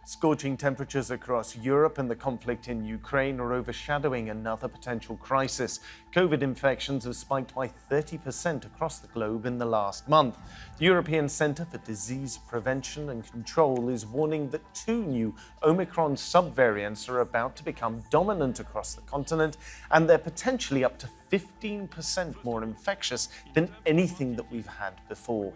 Scorching temperatures across Europe and the conflict in Ukraine are overshadowing another potential crisis. COVID infections have spiked by 30% across the globe in the last month. The European Centre for Disease Prevention and Control is warning that two new Omicron subvariants are about to become dominant across the continent, and they're potentially up to 15% more infectious than anything that we've had before.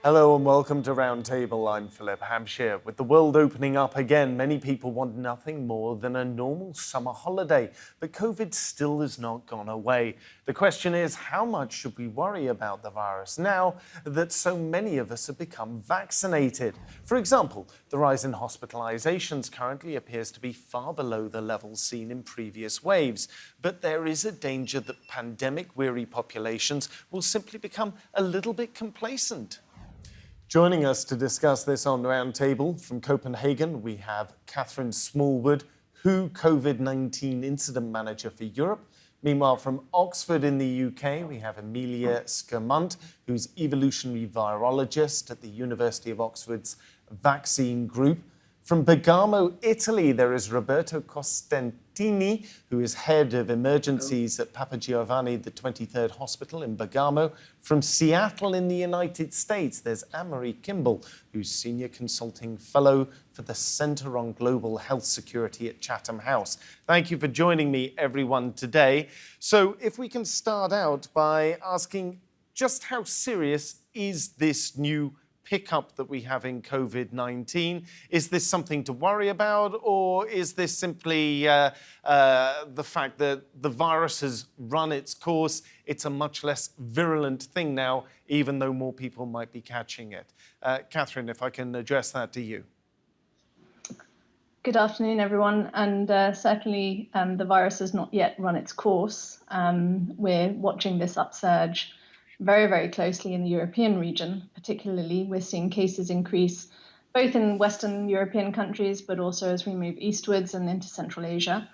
Hello and welcome to Roundtable. I'm Philip Hampshire. With the world opening up again, many people want nothing more than a normal summer holiday, but COVID still has not gone away. The question is, how much should we worry about the virus now that so many of us have become vaccinated? For example, the rise in hospitalizations currently appears to be far below the levels seen in previous waves, but there is a danger that pandemic-weary populations will simply become a little bit complacent. Joining us to discuss this on Roundtable from Copenhagen, we have Catherine Smallwood, WHO COVID-19 Incident Manager for Europe. Meanwhile, from Oxford in the UK, we have Emilia Skirmuntt, who's Evolutionary virologist at the University of Oxford's Vaccine Group. From Bergamo, Italy, there is Roberto Cosentini, who is head of Emergencies at Papa Giovanni, the 23rd Hospital in Bergamo. From Seattle in the United States, there's Marie Kimball, who's Senior Consulting Fellow for the Center on Global Health Security at Chatham House. Thank you for joining me, everyone, today. So if we can start out by asking just how serious is this new pickup that we have in COVID-19? Is this something to worry about, or is this simply the fact that the virus has run its course? It's a much less virulent thing now, even though more people might be catching it. Catherine, if I can address that to you. Good afternoon, everyone. And certainly the virus has not yet run its course. We're watching this upsurge very, very closely in the European region. Particularly, we're seeing cases increase both in Western European countries, but also as we move eastwards and into Central Asia,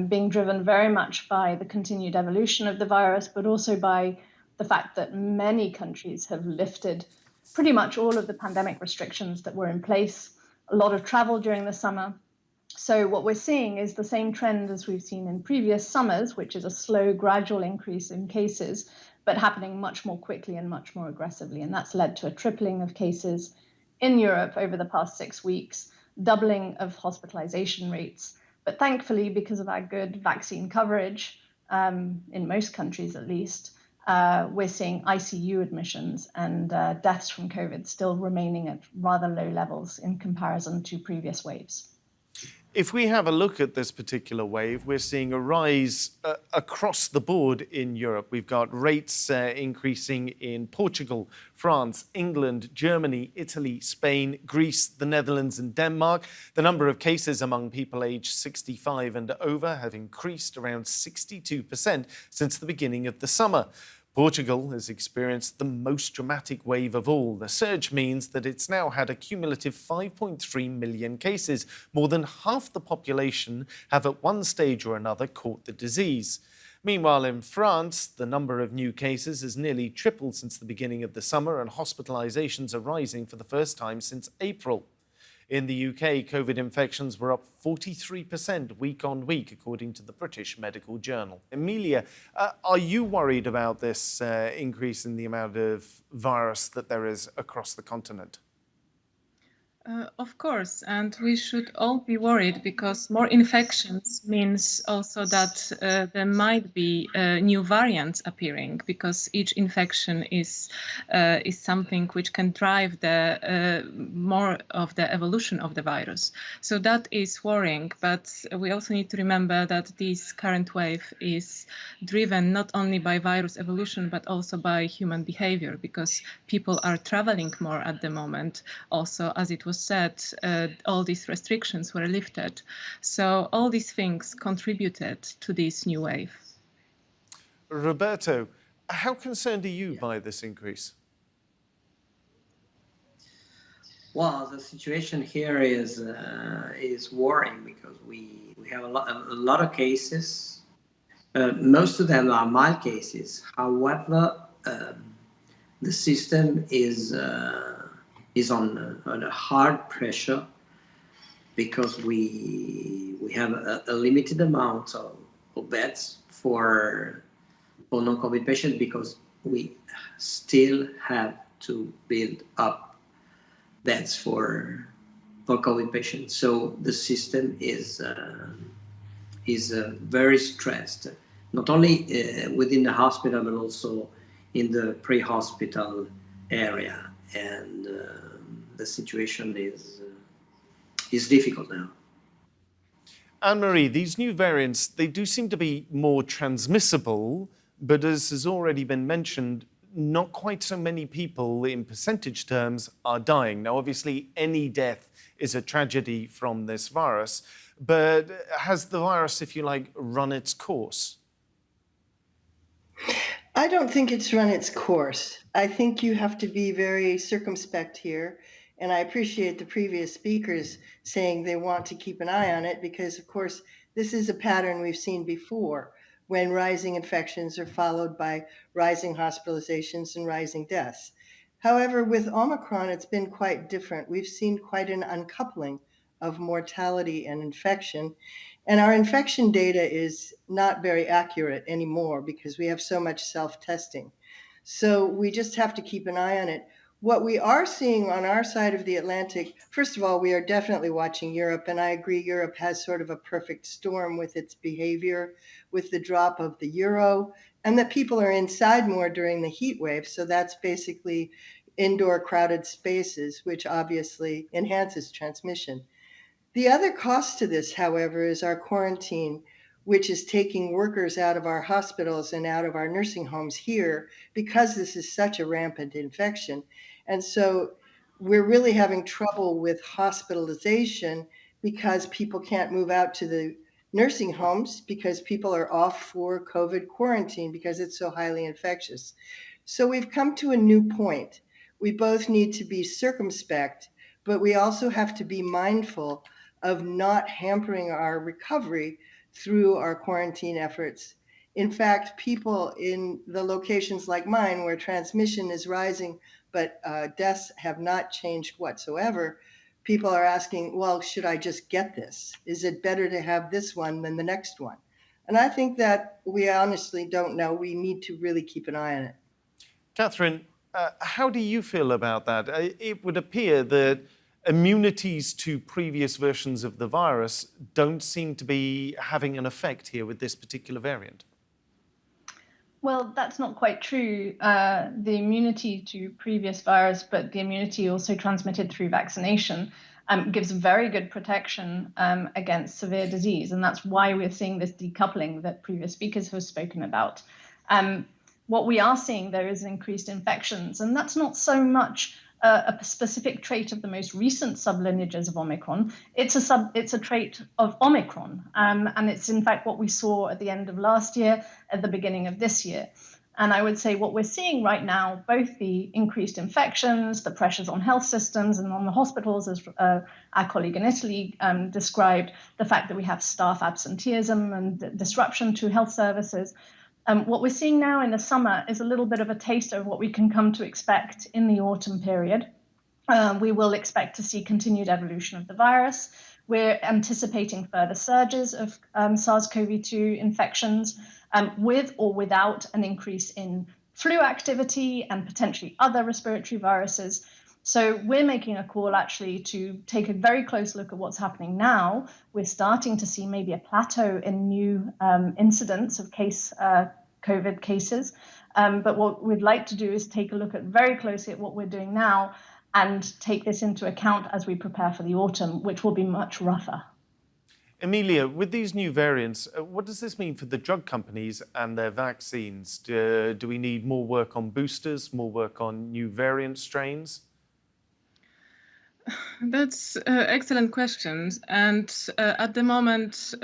being driven very much by the continued evolution of the virus, but also by the fact that many countries have lifted pretty much all of the pandemic restrictions that were in place, a lot of travel during the summer. So what we're seeing is the same trend as we've seen in previous summers, which is a slow, gradual increase in cases, but happening much more quickly and much more aggressively. And that's led to a tripling of cases in Europe over the past 6 weeks, doubling of hospitalization rates. But thankfully, because of our good vaccine coverage, in most countries at least, we're seeing ICU admissions and deaths from COVID still remaining at rather low levels in comparison to previous waves. If we have a look at this particular wave, we're seeing a rise across the board in Europe. We've got rates increasing in Portugal, France, England, Germany, Italy, Spain, Greece, the Netherlands and Denmark. The number of cases among people aged 65 and over have increased around 62% since the beginning of the summer. Portugal has experienced the most dramatic wave of all. The surge means that it's now had a cumulative 5.3 million cases. More than half the population have at one stage or another caught the disease. Meanwhile, in France, the number of new cases has nearly tripled since the beginning of the summer, and hospitalizations are rising for the first time since April. In the UK, COVID infections were up 43% week on week, according to the British Medical Journal. Emilia, are you worried about this increase in the amount of virus that there is across the continent? Of course, and we should all be worried because more infections means also that there might be new variants appearing, because each infection is something which can drive the more of the evolution of the virus. So that is worrying, but we also need to remember that this current wave is driven not only by virus evolution but also by human behavior, because people are traveling more at the moment. Also, as it was said, all these restrictions were lifted. So all these things contributed to this new wave. Roberto, how concerned are you by this increase? Well, the situation here is worrying because we have a lot of cases. Most of them are mild cases. However, the system is on a hard pressure because we have a limited amount of beds for non-COVID patients because we still have to build up beds for COVID patients. So the system is very stressed, not only within the hospital but also in the pre-hospital area, and the situation is difficult now. Anne-Marie, these new variants, they do seem to be more transmissible, but as has already been mentioned, not quite so many people in percentage terms are dying. Now, obviously, any death is a tragedy from this virus, but has the virus, if you like, run its course? I don't think it's run its course. I think you have to be very circumspect here. And I appreciate the previous speakers saying they want to keep an eye on it because, of course, this is a pattern we've seen before when rising infections are followed by rising hospitalizations and rising deaths. However, with Omicron, it's been quite different. We've seen quite an uncoupling of mortality and infection. And our infection data is not very accurate anymore because we have so much self-testing. So we just have to keep an eye on it. What we are seeing on our side of the Atlantic, first of all, we are definitely watching Europe, and I agree Europe has sort of a perfect storm with its behavior, with the drop of the euro, and that people are inside more during the heat wave. So that's basically indoor crowded spaces, which obviously enhances transmission. The other cost to this, however, is our quarantine, which is taking workers out of our hospitals and out of our nursing homes here because this is such a rampant infection. And so we're really having trouble with hospitalization because people can't move out to the nursing homes because people are off for COVID quarantine because it's so highly infectious. So we've come to a new point. We both need to be circumspect, but we also have to be mindful of not hampering our recovery through our quarantine efforts. In fact, people in the locations like mine where transmission is rising, but deaths have not changed whatsoever, people are asking, well, should I just get this? Is it better to have this one than the next one? And I think that we honestly don't know. We need to really keep an eye on it. Catherine, how do you feel about that? It would appear that immunities to previous versions of the virus don't seem to be having an effect here with this particular variant. Well, that's not quite true. The immunity to previous virus, but the immunity also transmitted through vaccination gives very good protection against severe disease. And that's why we're seeing this decoupling that previous speakers have spoken about. What we are seeing, though, is increased infections. And that's not so much a specific trait of the most recent sublineages of Omicron. It's a trait of Omicron. And it's, in fact, what we saw at the end of last year, at the beginning of this year. And I would say what we're seeing right now, both the increased infections, the pressures on health systems and on the hospitals, as our colleague in Italy described, the fact that we have staff absenteeism and disruption to health services. What we're seeing now in the summer is a little bit of a taste of what we can come to expect in the autumn period. We will expect to see continued evolution of the virus. We're anticipating further surges of SARS-CoV-2 infections with or without an increase in flu activity and potentially other respiratory viruses. So we're making a call actually to take a very close look at what's happening now. We're starting to see maybe a plateau in new incidents of COVID cases. But what we'd like to do is take a look at very closely at what we're doing now and take this into account as we prepare for the autumn, which will be much rougher. Emilia, with these new variants, what does this mean for the drug companies and their vaccines? Do we need more work on boosters, more work on new variant strains? That's excellent questions. And at the moment,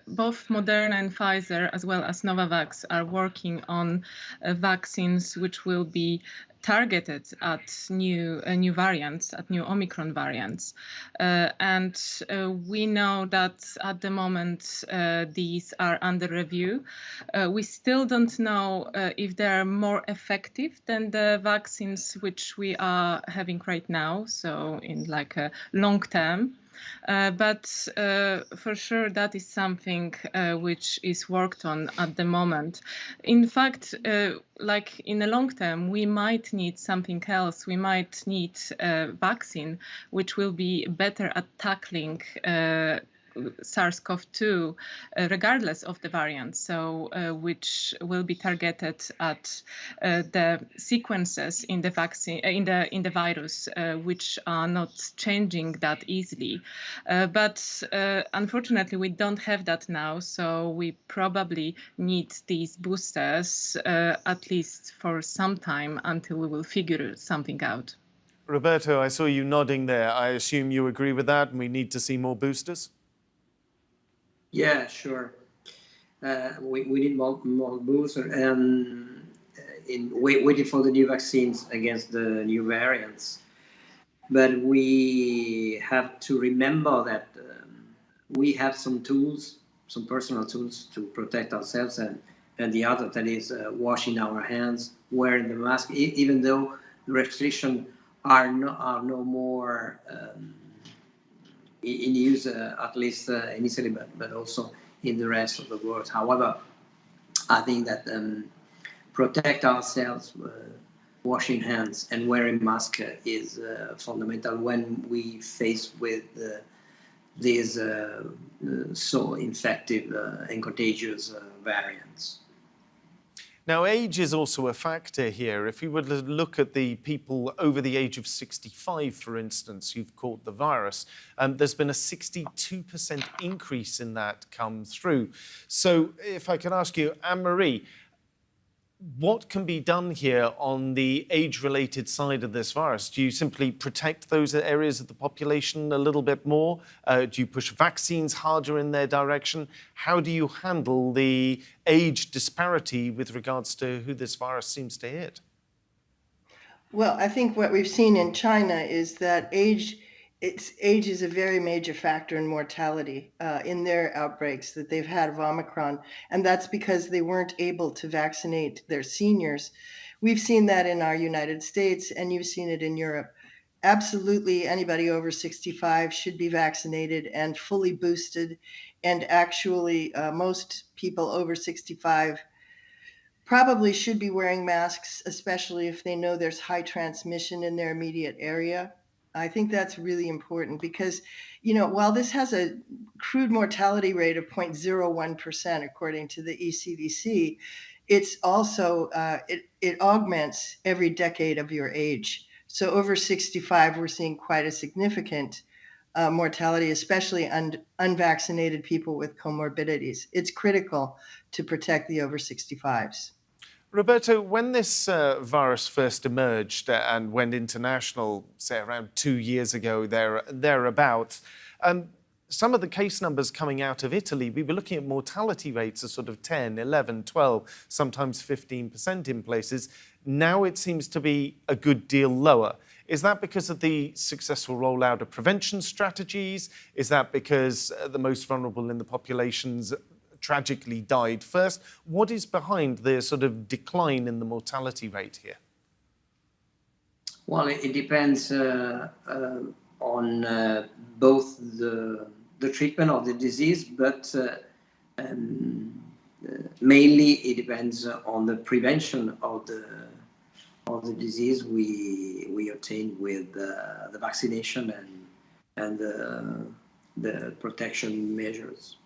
both Moderna and Pfizer, as well as Novavax, are working on vaccines which will be targeted at new variants, at new Omicron variants. And we know that at the moment these are under review. We still don't know if they are more effective than the vaccines which we are having right now, so in like a long term. But for sure, that is something which is worked on at the moment. In fact, like in the long term, we might need something else. We might need a vaccine which will be better at tackling SARS-CoV-2, regardless of the variant, so which will be targeted at the sequences in the vaccine, in the virus, which are not changing that easily. But unfortunately, we don't have that now, so we probably need these boosters at least for some time until we will figure something out. Roberto, I saw you nodding there. I assume you agree with that, and we need to see more boosters? Yeah, sure. We need more boosters, and waiting for the new vaccines against the new variants. But we have to remember that we have some tools, some personal tools to protect ourselves, and the other that is washing our hands, wearing the mask, even though the restrictions are no more in use, at least in Italy, but also in the rest of the world. However, I think that protect ourselves, washing hands and wearing mask is fundamental when we face with these so infective and contagious variants. Now, age is also a factor here. If you were to look at the people over the age of 65, for instance, who've caught the virus, there's been a 62% increase in that come through. So if I can ask you, Anne-Marie, what can be done here on the age-related side of this virus? Do you simply protect those areas of the population a little bit more? Do you push vaccines harder in their direction? How do you handle the age disparity with regards to who this virus seems to hit? Well, I think what we've seen in China is that age is a very major factor in mortality in their outbreaks that they've had of Omicron. And that's because they weren't able to vaccinate their seniors. We've seen that in our United States, and you've seen it in Europe. Absolutely, anybody over 65 should be vaccinated and fully boosted. And actually, most people over 65 probably should be wearing masks, especially if they know there's high transmission in their immediate area. I think that's really important because, while this has a crude mortality rate of 0.01%, according to the ECDC, it's also, it augments every decade of your age. So over 65, we're seeing quite a significant mortality, especially unvaccinated people with comorbidities. It's critical to protect the over 65s. Roberto, when this virus first emerged and went international, say around 2 years ago, thereabouts, some of the case numbers coming out of Italy, we were looking at mortality rates of sort of 10, 11, 12, sometimes 15% in places. Now it seems to be a good deal lower. Is that because of the successful rollout of prevention strategies? Is that because the most vulnerable in the populations tragically died first? What is behind the sort of decline in the mortality rate here? Well, it depends on both the treatment of the disease, but mainly it depends on the prevention of the disease we obtain with the vaccination and the protection measures.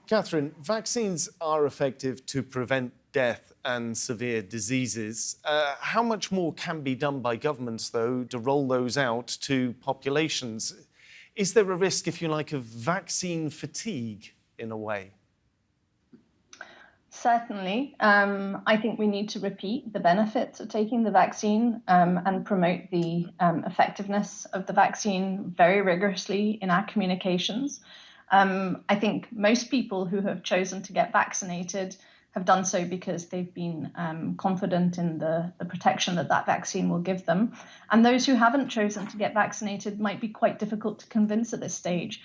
Catherine, vaccines are effective to prevent death and severe diseases. How much more can be done by governments, though, to roll those out to populations? Is there a risk, if you like, of vaccine fatigue in a way? Certainly. I think we need to repeat the benefits of taking the vaccine and promote the effectiveness of the vaccine very rigorously in our communications. I think most people who have chosen to get vaccinated have done so because they've been confident in the protection that that vaccine will give them. And those who haven't chosen to get vaccinated might be quite difficult to convince at this stage.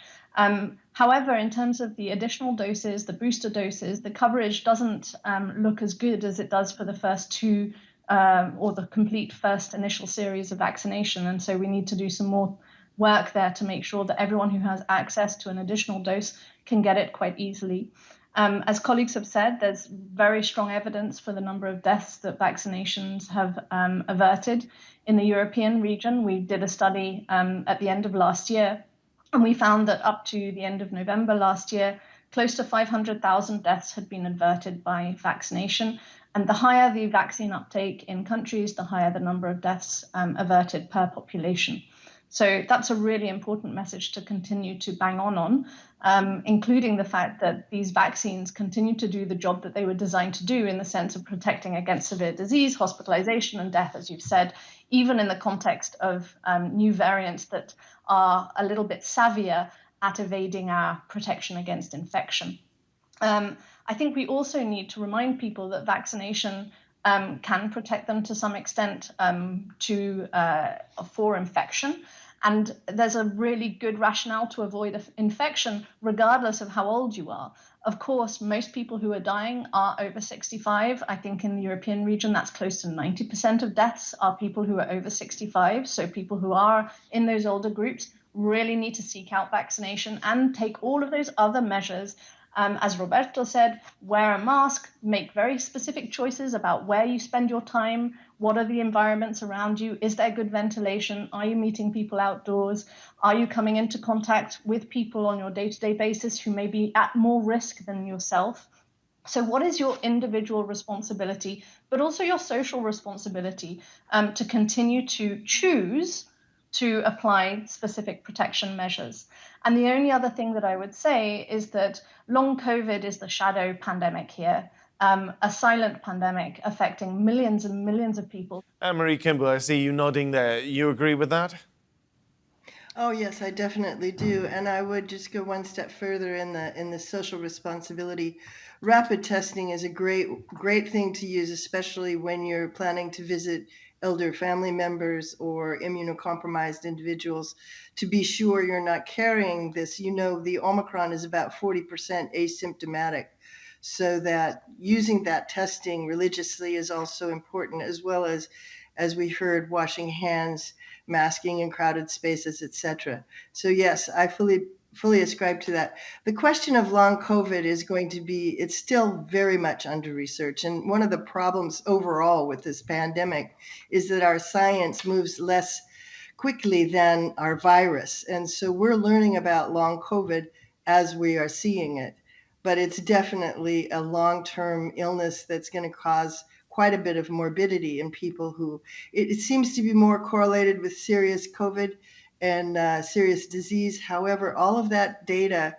However, in terms of the additional doses, the booster doses, the coverage doesn't look as good as it does for the first two or the complete first initial series of vaccination. And so we need to do some more work there to make sure that everyone who has access to an additional dose can get it quite easily. As colleagues have said, there's very strong evidence for the number of deaths that vaccinations have averted in the European region. We did a study at the end of last year, and we found that up to the end of November last year, close to 500,000 deaths had been averted by vaccination. And the higher the vaccine uptake in countries, the higher the number of deaths averted per population. So that's a really important message to continue to bang on, including the fact that these vaccines continue to do the job that they were designed to do in the sense of protecting against severe disease, hospitalization, and death, as you've said, even in the context of new variants that are a little bit savvier at evading our protection against infection. I think we also need to remind people that vaccination can protect them to some extent for infection. And there's a really good rationale to avoid infection, regardless of how old you are. Of course, most people who are dying are over 65. I think in the European region, that's close to 90% of deaths are people who are over 65. So people who are in those older groups really need to seek out vaccination and take all of those other measures. As Roberto said, wear a mask, make very specific choices about where you spend your time, what are the environments around you, is there good ventilation, are you meeting people outdoors, are you coming into contact with people on your day-to-day basis who may be at more risk than yourself? So what is your individual responsibility, but also your social responsibility to continue to choose to apply specific protection measures? And the only other thing that I would say is that long COVID is the shadow pandemic here, a silent pandemic affecting millions and millions of people. Marie Kimball, I see you nodding there. You agree with that? Oh yes, I definitely do, and I would just go one step further in the social responsibility. Rapid testing is a great thing to use, especially when you're planning to visit elder family members or immunocompromised individuals, to be sure you're not carrying this. You know, the Omicron is about 40% asymptomatic, so that using that testing religiously is also important, as well as we heard, washing hands, masking in crowded spaces, etc. So yes, I fully ascribe to that. The question of long COVID is going to be, it's still very much under research. And one of the problems overall with this pandemic is that our science moves less quickly than our virus. And so we're learning about long COVID as we are seeing it. But it's definitely a long-term illness that's going to cause quite a bit of morbidity in people who, it seems to be more correlated with serious COVID and serious disease. However, all of that data,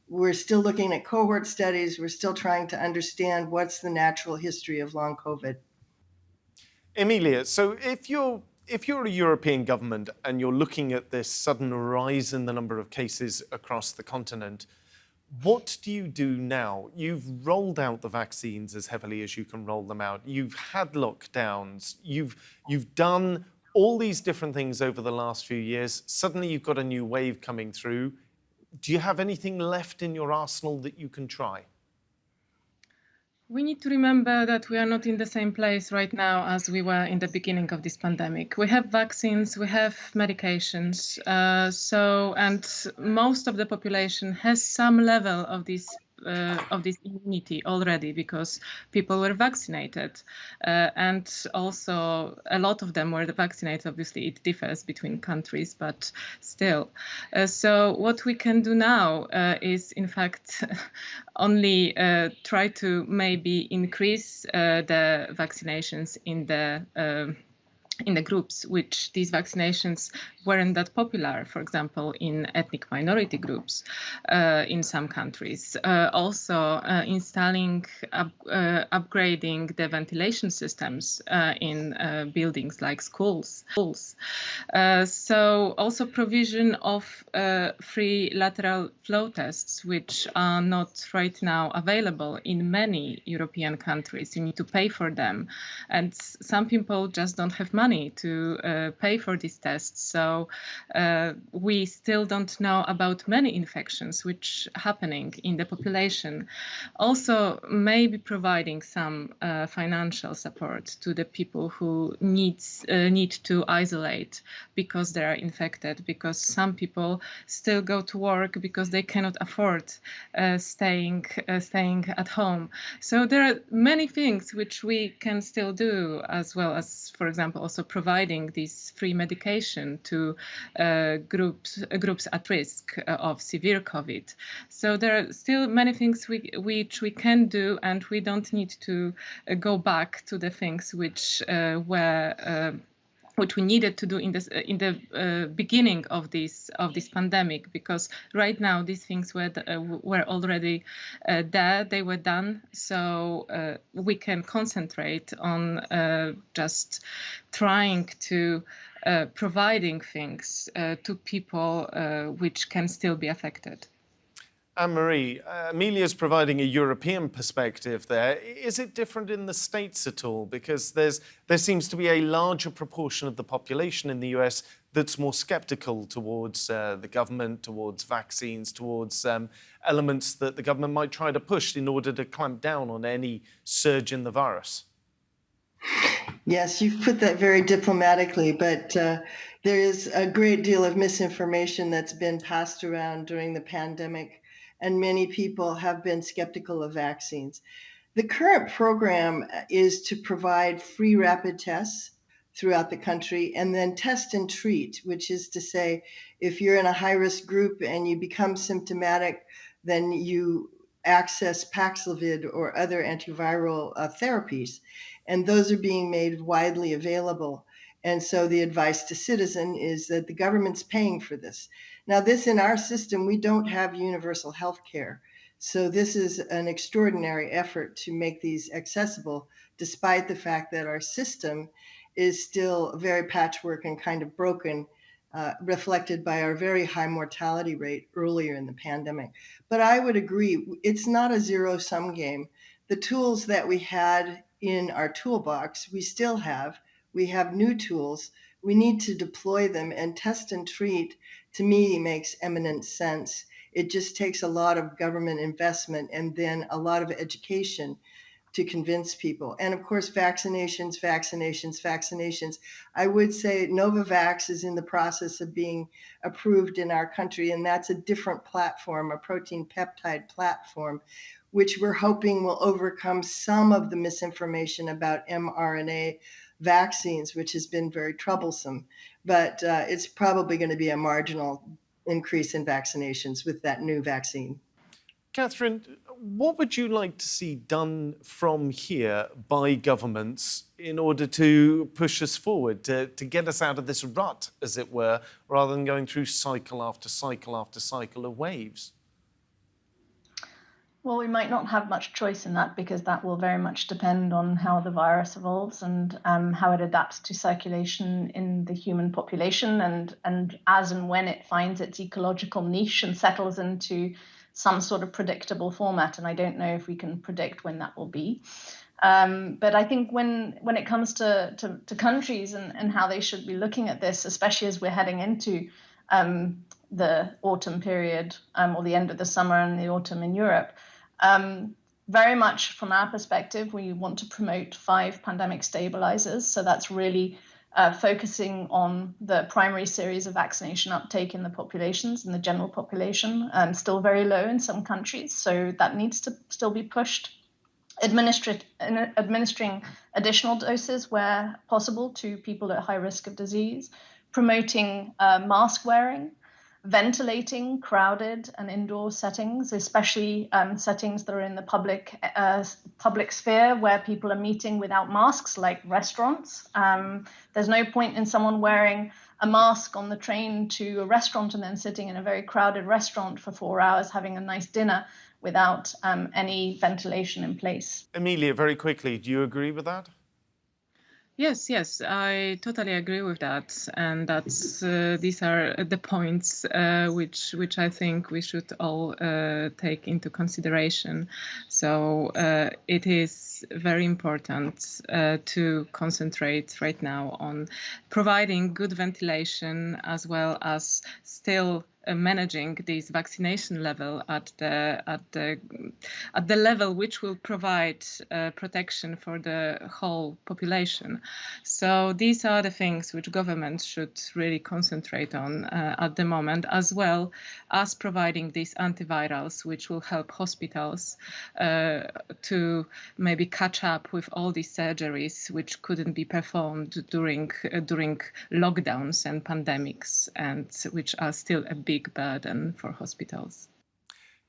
we're still looking at cohort studies. We're still trying to understand what's the natural history of long COVID. Emilia, so if you're a European government and you're looking at this sudden rise in the number of cases across the continent, what do you do now? You've rolled out the vaccines as heavily as you can roll them out. You've had lockdowns. You've done all these different things over the last few years. Suddenly you've got a new wave coming through. Do you have anything left in your arsenal that you can try? We need to remember that we are not in the same place right now as we were in the beginning of this pandemic. We have vaccines, we have medications, and most of the population has some level of this immunity already because people were vaccinated, and also a lot of them were vaccinated. Obviously, it differs between countries, but still. So what we can do now is, in fact, only try to maybe increase the vaccinations in the in the groups which these vaccinations weren't that popular, for example, in ethnic minority groups in some countries. Also installing, upgrading the ventilation systems in buildings like schools. So also provision of free lateral flow tests, which are not right now available in many European countries. You need to pay for them. And some people just don't have money to pay for these tests. So we still don't know about many infections which are happening in the population. Also, maybe providing some financial support to the people who need to isolate because they are infected, because some people still go to work because they cannot afford staying at home. So there are many things which we can still do, as well as, for example, also providing this free medication to groups at risk of severe COVID. So there are still many things which we can do, and we don't need to go back to the things which we needed to do in the beginning of this pandemic, because right now these things were already there, they were done. So we can concentrate on just trying to providing things to people which can still be affected. Anne-Marie, Emilia's providing a European perspective there. Is it different in the States at all? Because there seems to be a larger proportion of the population in the US that's more sceptical towards the government, towards vaccines, towards elements that the government might try to push in order to clamp down on any surge in the virus. Yes, you've put that very diplomatically, but there is a great deal of misinformation that's been passed around during the pandemic, and many people have been skeptical of vaccines. The current program is to provide free rapid tests throughout the country, and then test and treat, which is to say, if you're in a high-risk group and you become symptomatic, then you access Paxlovid or other antiviral therapies, and those are being made widely available. And so the advice to citizen is that the government's paying for this. Now, this in our system, we don't have universal health care. So this is an extraordinary effort to make these accessible, despite the fact that our system is still very patchwork and kind of broken, reflected by our very high mortality rate earlier in the pandemic. But I would agree, it's not a zero-sum game. The tools that we had in our toolbox, we still have. We have new tools. We need to deploy them, and test and treat, to me, makes eminent sense. It just takes a lot of government investment and then a lot of education to convince people. And of course, vaccinations. I would say Novavax is in the process of being approved in our country, and that's a different platform, a protein peptide platform, which we're hoping will overcome some of the misinformation about mRNA vaccines, which has been very troublesome. But it's probably going to be a marginal increase in vaccinations with that new vaccine. Catherine, what would you like to see done from here by governments in order to push us forward, to get us out of this rut, as it were, rather than going through cycle after cycle after cycle of waves? Well, we might not have much choice in that, because that will very much depend on how the virus evolves and how it adapts to circulation in the human population, and as and when it finds its ecological niche and settles into some sort of predictable format. And I don't know if we can predict when that will be. But I think when it comes to countries and how they should be looking at this, especially as we're heading into the autumn period, or the end of the summer and the autumn in Europe, very much from our perspective, we want to promote 5 pandemic stabilizers. So that's really focusing on the primary series of vaccination uptake in the populations, in the general population, still very low in some countries. So that needs to still be pushed. Administering additional doses where possible to people at high risk of disease, promoting mask wearing, ventilating crowded and indoor settings, especially settings that are in the public sphere where people are meeting without masks, like restaurants. There's no point in someone wearing a mask on the train to a restaurant and then sitting in a very crowded restaurant for 4 hours having a nice dinner without any ventilation in place. Emilia, very quickly, do you agree with that? Yes, I totally agree with that, and that's these are the points which I think we should all take into consideration. So it is very important to concentrate right now on providing good ventilation as well as still managing this vaccination level at the level which will provide protection for the whole population. So these are the things which governments should really concentrate on at the moment, as well as providing these antivirals, which will help hospitals to maybe catch up with all these surgeries which couldn't be performed during lockdowns and pandemics, and which are still a big burden for hospitals.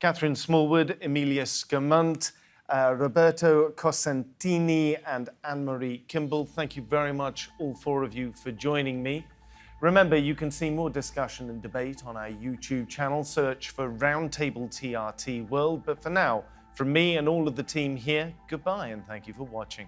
Catherine Smallwood, Emilia Skirmuntt, Roberto Cosentini and Marie Kimball, thank you very much, all four of you, for joining me. Remember, you can see more discussion and debate on our YouTube channel. Search for Roundtable TRT World. But for now, from me and all of the team here, goodbye and thank you for watching.